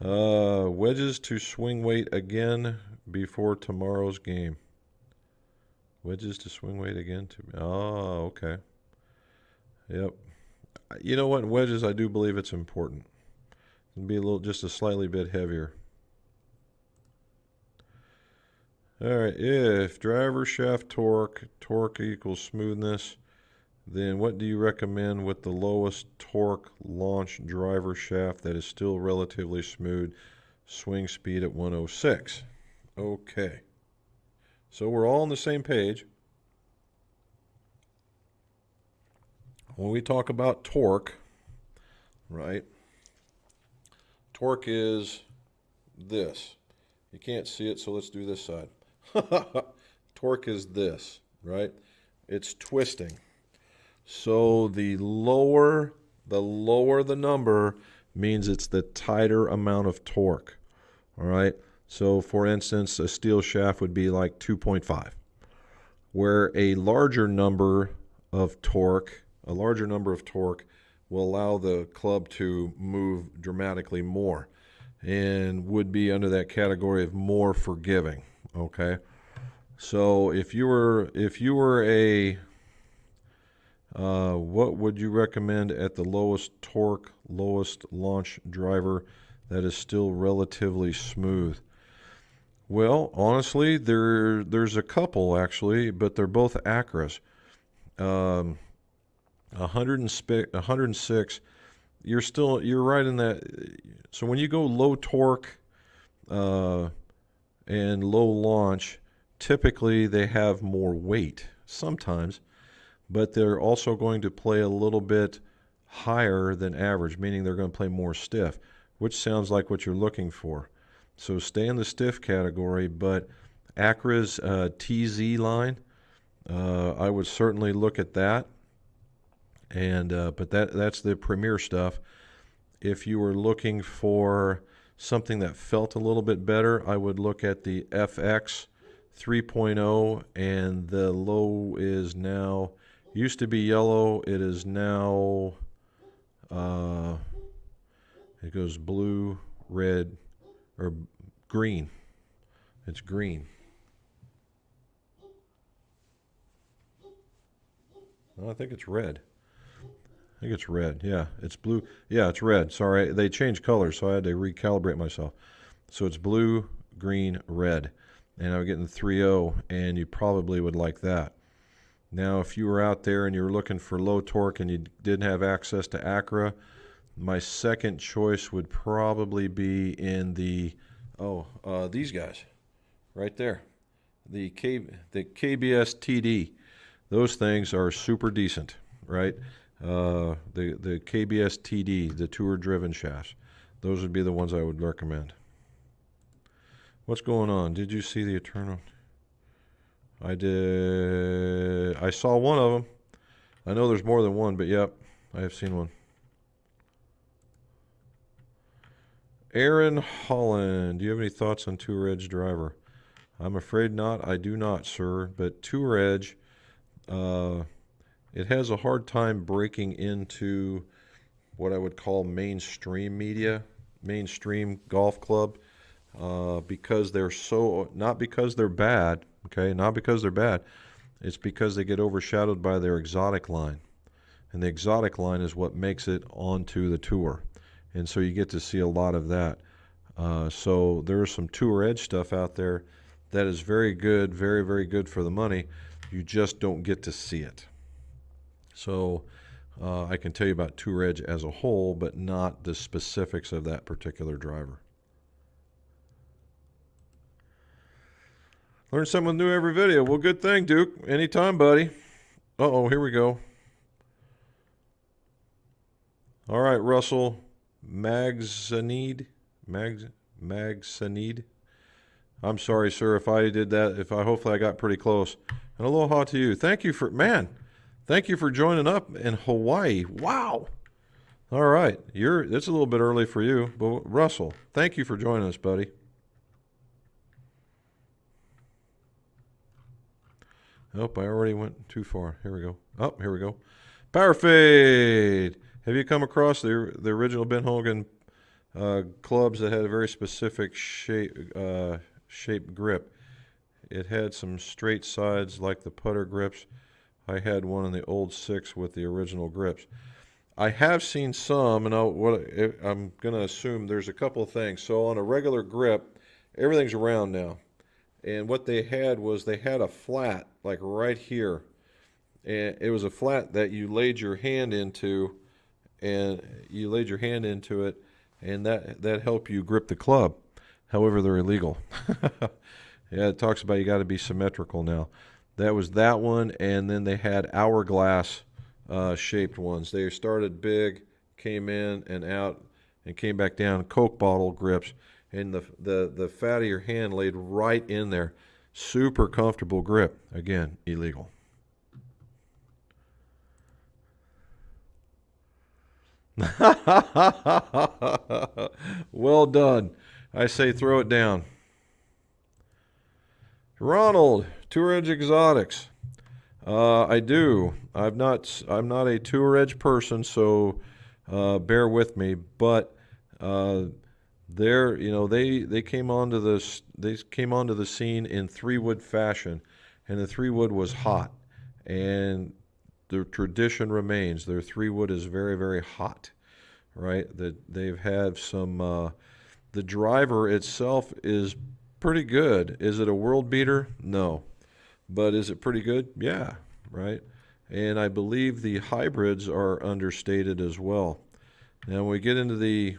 Wedges to swing weight again before tomorrow's game. Wedges to swing weight again. Oh, okay. Yep. You know what? Wedges, I do believe it's important. It'll be just a slightly bit heavier. All right. If driver shaft torque equals smoothness, then what do you recommend with the lowest torque launch driver shaft that is still relatively smooth? Swing speed at 106. Okay. So we're all on the same page. When we talk about torque, right? Torque is this. You can't see it, so let's do this side. Torque is this, right? It's twisting. So the lower the number means it's the tighter amount of torque. All right. So for instance, a steel shaft would be like 2.5, where a larger number of torque, a larger number of torque, will allow the club to move dramatically more and would be under that category of more forgiving. Okay, so if you were a what would you recommend at the lowest torque, lowest launch driver that is still relatively smooth? Well, honestly, there's a couple actually, but they're both Acras. 106, you're right in that. So when you go low torque and low launch, typically they have more weight sometimes, but they're also going to play a little bit higher than average, meaning they're going to play more stiff, which sounds like what you're looking for. So stay in the stiff category, but Acra's TZ line, I would certainly look at that. And but that's the premier stuff. If you were looking for something that felt a little bit better, I would look at the FX 3.0, and the low is now, used to be yellow, it is now it goes blue, red, or green. It's green. I think it's red. I think it's red. Yeah, it's blue. Yeah, it's red. Sorry, they changed colors, so I had to recalibrate myself. So it's blue, green, red. And I'm getting 3.0, and you probably would like that. Now, if you were out there and you were looking for low torque and you didn't have access to Acra, my second choice would probably be in the, these guys right there. The KBS TD. Those things are super decent, right? The KBS TD, the tour driven shafts. Those would be the ones I would recommend. What's going on? Did you see the Eternal? I did. I saw one of them. I know there's more than one, but yep, I have seen one. Aaron Holland, do you have any thoughts on Tour Edge driver? I'm afraid not. I do not, sir. But Tour Edge, it has a hard time breaking into what I would call mainstream media, mainstream golf club, because they're so, not because they're bad, okay, not because they're bad, it's because they get overshadowed by their exotic line. And the exotic line is what makes it onto the tour. And so you get to see a lot of that. So there's some Tour Edge stuff out there that is very good, very, very good for the money. You just don't get to see it. So I can tell you about Tour Edge as a whole, but not the specifics of that particular driver. Learn something new every video. Well, good thing, Duke. Anytime, buddy. Uh-oh, here we go. All right, Russell Magsanid. Magsanid. I'm sorry, sir, if I did that. Hopefully I got pretty close. And aloha to you. Thank you for joining up in Hawaii. Wow. All right. It's a little bit early for you, but Russell, thank you for joining us, buddy. Oh, I already went too far. Here we go. Oh, here we go. Power Fade. Have you come across the original Ben Hogan clubs that had a very specific shape grip? It had some straight sides like the putter grips. I had one in the old 6 with the original grips. I have seen some, and I'm going to assume there's a couple of things. So on a regular grip, everything's round now. And what they had was they had a flat, like right here. And it was a flat that you laid your hand into, and that helped you grip the club. However, they're illegal. Yeah, it talks about you got to be symmetrical now. That was that one, and then they had hourglass shaped ones. They started big, came in and out, and came back down. Coke bottle grips, and the fat of your hand laid right in there. Super comfortable grip. Again, illegal. Well done. I say throw it down. Ronald, Tour Edge Exotics. I do. I'm not a tour edge person, so bear with me. But uh, they came onto this. They came onto the scene in 3-wood fashion, and the 3-wood was hot, and the tradition remains. Their 3-wood is very, very hot, right? That they've had some. The driver itself is pretty good. Is it a world beater? No. But is it pretty good? Yeah, right. And I believe the hybrids are understated as well. Now, when we get into the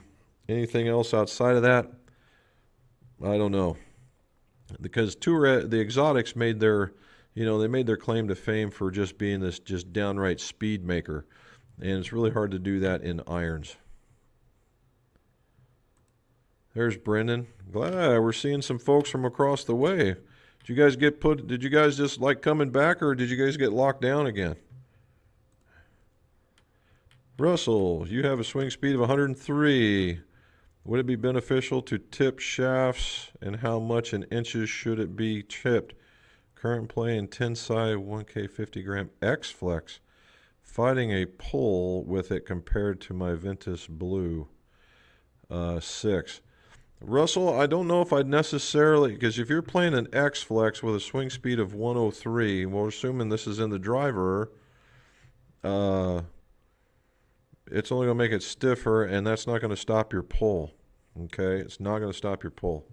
anything else outside of that, I don't know. Because the exotics made their, they made their claim to fame for just being this just downright speed maker. And it's really hard to do that in irons. There's Brendan. Glad we're seeing some folks from across the way. Did you guys just like coming back, or did you guys get locked down again? Russell, you have a swing speed of 103. Would it be beneficial to tip shafts, and how much in inches should it be tipped? Current play in Tensai 1K 50 gram X Flex. Fighting a pull with it compared to my Ventus Blue 6. Russell, I don't know if I'd necessarily, because if you're playing an X Flex with a swing speed of 103, we're assuming this is in the driver, it's only going to make it stiffer, and that's not going to stop your pull. Okay? It's not going to stop your pull.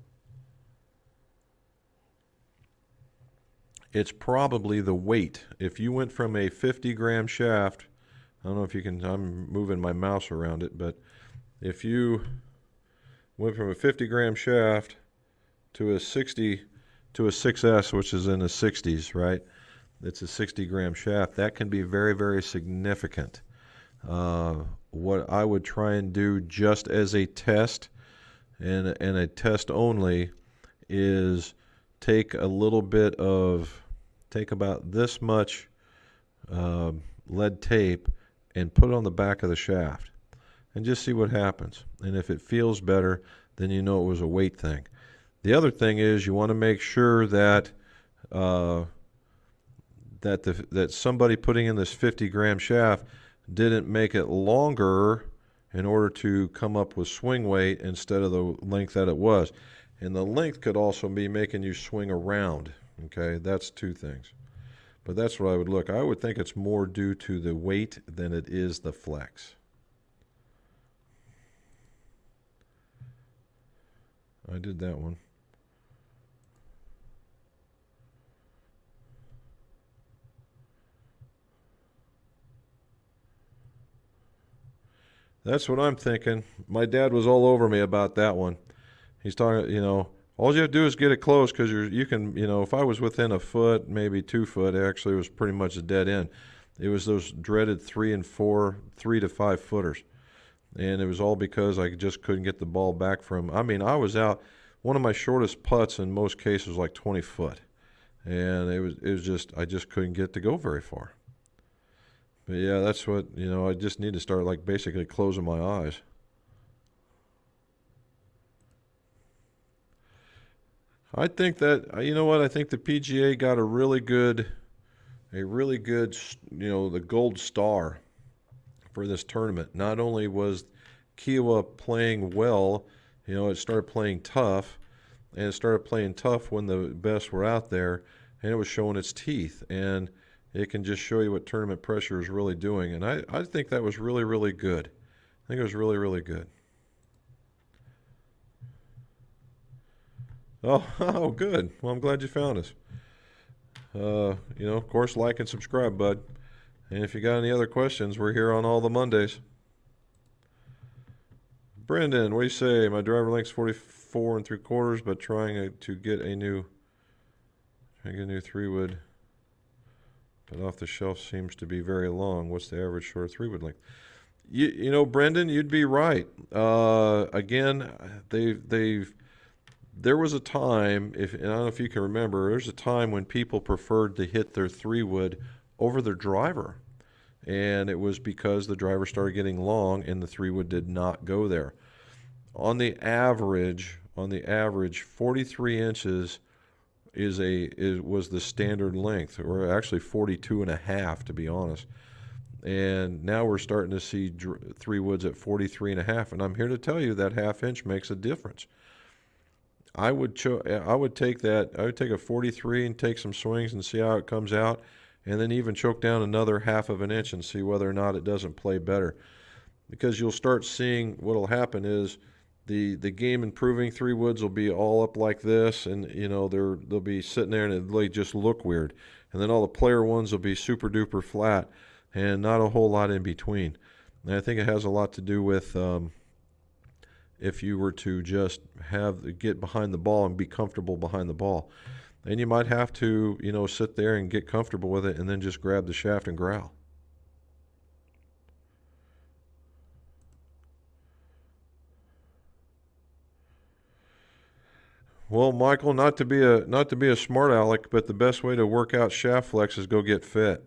It's probably the weight. If you went from a 50-gram shaft, I don't know if you can, I'm moving my mouse around it, but if you went from a 50-gram shaft to a 6S, which is in the 60s, right? It's a 60-gram shaft. That can be very, very significant. What I would try and do just as a test, and a test only, is take about this much lead tape and put it on the back of the shaft, and just see what happens. And if it feels better, then you know it was a weight thing. The other thing is you want to make sure that that somebody putting in this 50-gram shaft didn't make it longer in order to come up with swing weight instead of the length that it was. And the length could also be making you swing around. Okay, that's two things. But that's what I would look. I would think it's more due to the weight than it is the flex. I did that one. That's what I'm thinking. My dad was all over me about that one. He's talking, all you have to do is get it close, because you can, if I was within a foot, maybe 2 foot, actually it was pretty much a dead end. It was those dreaded 3 to 5 footers. And it was all because I just couldn't get the ball back from, I was out, one of my shortest putts in most cases was like 20 foot. And it was just, I just couldn't get to go very far. But yeah, that's what, I just need to start like basically closing my eyes. I think that, I think the PGA got a really good, the gold star for this tournament. Not only was Kiawah playing well, it started playing tough, and it started playing tough when the best were out there, and it was showing its teeth. And it can just show you what tournament pressure is really doing. And I think that was really, really good. I think it was really, really good. Oh, good. Well, I'm glad you found us. Of course, like and subscribe, bud. And if you got any other questions, we're here on all the Mondays. Brendan, what do you say? My driver length's 44 3/4, but trying to get a new 3-wood, but off the shelf seems to be very long. What's the average short 3-wood length? Brendan, you'd be right. Again, there was a time, and I don't know if you can remember, there's a time when people preferred to hit their 3-wood over their driver. And it was because the driver started getting long and the 3-wood did not go there. On the average, 43 inches was the standard length, or actually 42.5 to be honest. And now we're starting to see 3-woods at 43.5, and I'm here to tell you that ½ inch makes a difference. I would take that. I would take a 43 and take some swings and see how it comes out, and then even choke down another ½ inch and see whether or not it doesn't play better. Because you'll start seeing what'll happen is the game improving. 3-woods will be all up like this, and they'll be sitting there and they just look weird. And then all the player ones will be super duper flat, and not a whole lot in between. And I think it has a lot to do with if you were to just get behind the ball and be comfortable behind the ball. And you might have to, sit there and get comfortable with it and then just grab the shaft and growl. Well, Michael, not to be a smart aleck, but the best way to work out shaft flex is go get fit.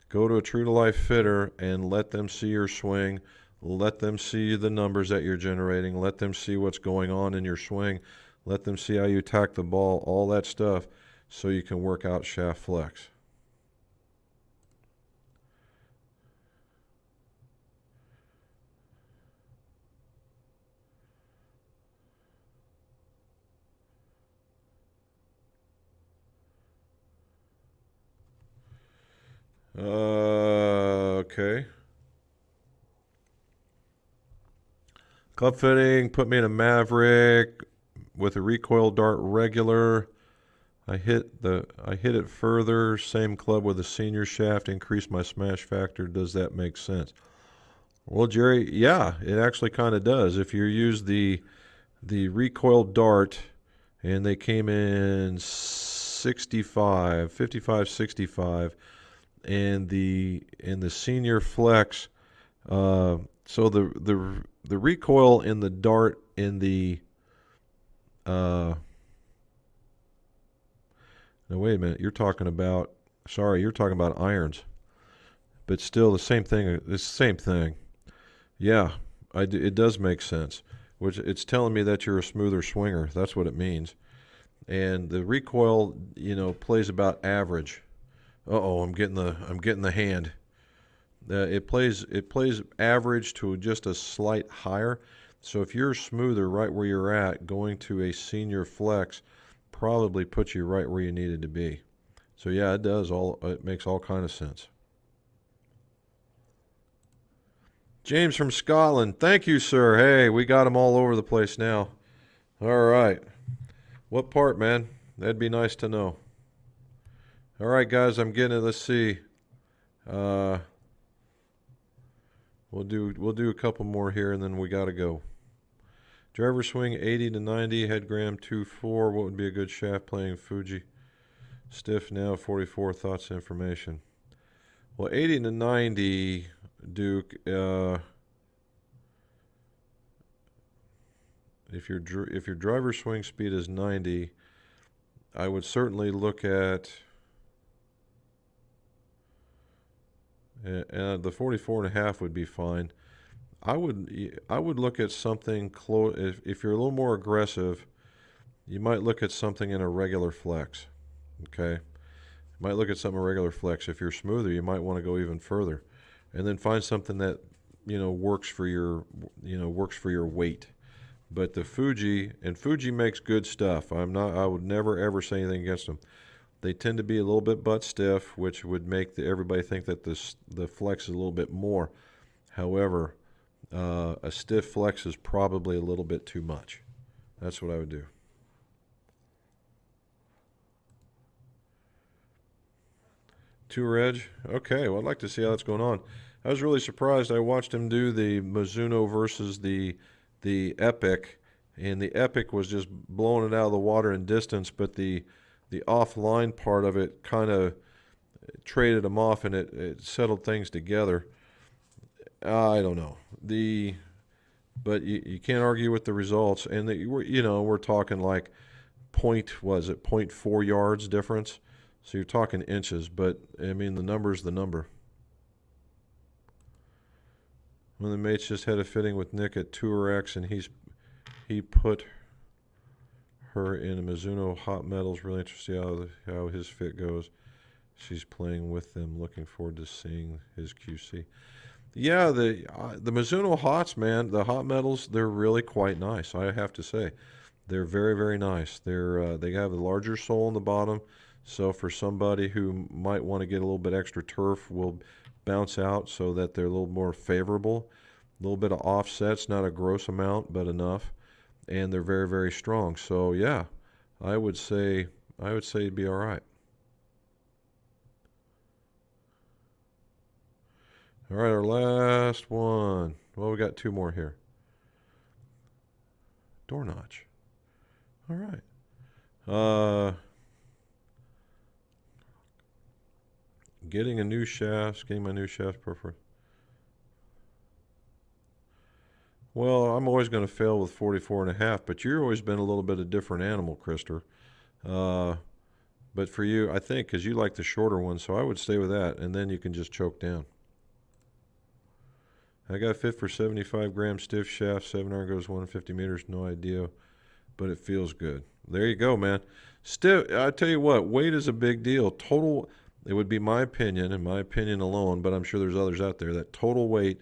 Go to a true to life fitter and let them see your swing. Let them see the numbers that you're generating. Let them see what's going on in your swing. Let them see how you attack the ball, all that stuff, so you can work out shaft flex. Okay. Club fitting put me in a Maverick with a recoil dart regular. I hit it further. Same club with a senior shaft. Increased my smash factor. Does that make sense? Well, Jerry, yeah, it actually kind of does. If you use the recoil dart, and they came in 65, 55, 65, and the senior flex. So the recoil in the dart in the no, wait a minute. You're talking about irons, but still the same thing. It's the same thing. Yeah, it does make sense. Which it's telling me that you're a smoother swinger. That's what it means. And the recoil, plays about average. I'm getting the hand. It plays average to just a slight higher. So if you're smoother right where you're at, going to a senior flex probably puts you right where you needed to be. So yeah, it does it makes all kind of sense. James from Scotland, thank you, sir. Hey, we got them all over the place now. All right. What part, man? That'd be nice to know. All right, guys, I'm getting it. Let's see. We'll do a couple more here, and then we got to go. Driver swing 80 to 90, head gram 2.4. What would be a good shaft playing Fuji? Stiff now 44. Thoughts, information. Well, 80 to 90, Duke. If your driver swing speed is 90, I would certainly look at the 44.5 would be fine. I would look at something close. If you're a little more aggressive, you might look at something in a regular flex. Okay, you might look at something in a regular flex. If you're smoother, you might want to go even further, and then find something that works for your weight. But the Fuji makes good stuff. I would never ever say anything against them. They tend to be a little bit butt stiff, which would make everybody think that the flex is a little bit more. However, a stiff flex is probably a little bit too much. That's what I would do. Tour Edge. Okay, well, I'd like to see how that's going on. I was really surprised. I watched him do the Mizuno versus the Epic, and the Epic was just blowing it out of the water in distance, but the offline part of it kind of traded them off, and it settled things together. I don't know. But you can't argue with the results, and we're talking like 0.4 yards difference. So you're talking inches, but I mean the number's the number. One of the mates just had a fitting with Nick at Tour X, and he put her in Mizuno Hot Metals. Really interested to see how his fit goes. She's playing with them. Looking forward to seeing his QC. Yeah, the Mizuno Hots, man, the Hot Metals, they're really quite nice. I have to say, they're very, very nice. They have a larger sole on the bottom, so for somebody who might want to get a little bit extra turf, will bounce out so that they're a little more favorable. A little bit of offsets, not a gross amount, but enough, and they're very, very strong. So yeah, I would say it'd be all right. All right, our last one. Well, we got two more here. Door notch. All right. Getting my new shaft prefer. Well, I'm always going to fail with 44.5, but you've always been a little bit of different animal, Krister. But for you, I think, because you like the shorter one, so I would stay with that, and then you can just choke down. I got fit for 75 gram stiff shaft, 7 iron goes 150 meters, no idea, but it feels good. There you go, man. Stiff, I tell you what, weight is a big deal. Total, it would be my opinion, and my opinion alone, but I'm sure there's others out there, that total weight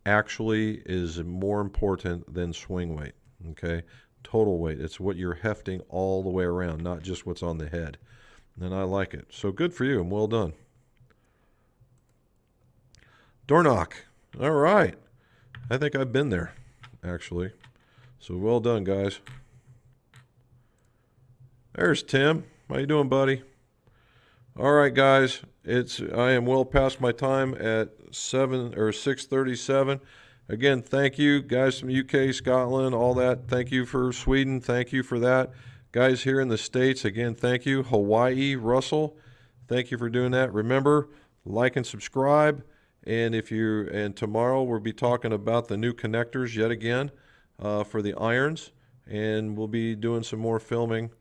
actually is more important than swing weight, okay? Total weight, it's what you're hefting all the way around, not just what's on the head. And I like it. So good for you, and well done. Door knock. All right. I think I've been there, actually. So well done, guys. There's Tim. How you doing, buddy? All right, guys. I am well past my time at 6:37. Again, thank you, guys from UK, Scotland, all that. Thank you for Sweden. Thank you for that. Guys here in the States, again, thank you. Hawaii, Russell, thank you for doing that. Remember, like and subscribe. And tomorrow we'll be talking about the new connectors yet again for the irons, and we'll be doing some more filming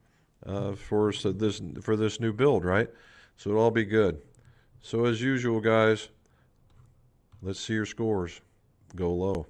for this new build, right? So it'll all be good. So as usual, guys, let's see your scores. Go low.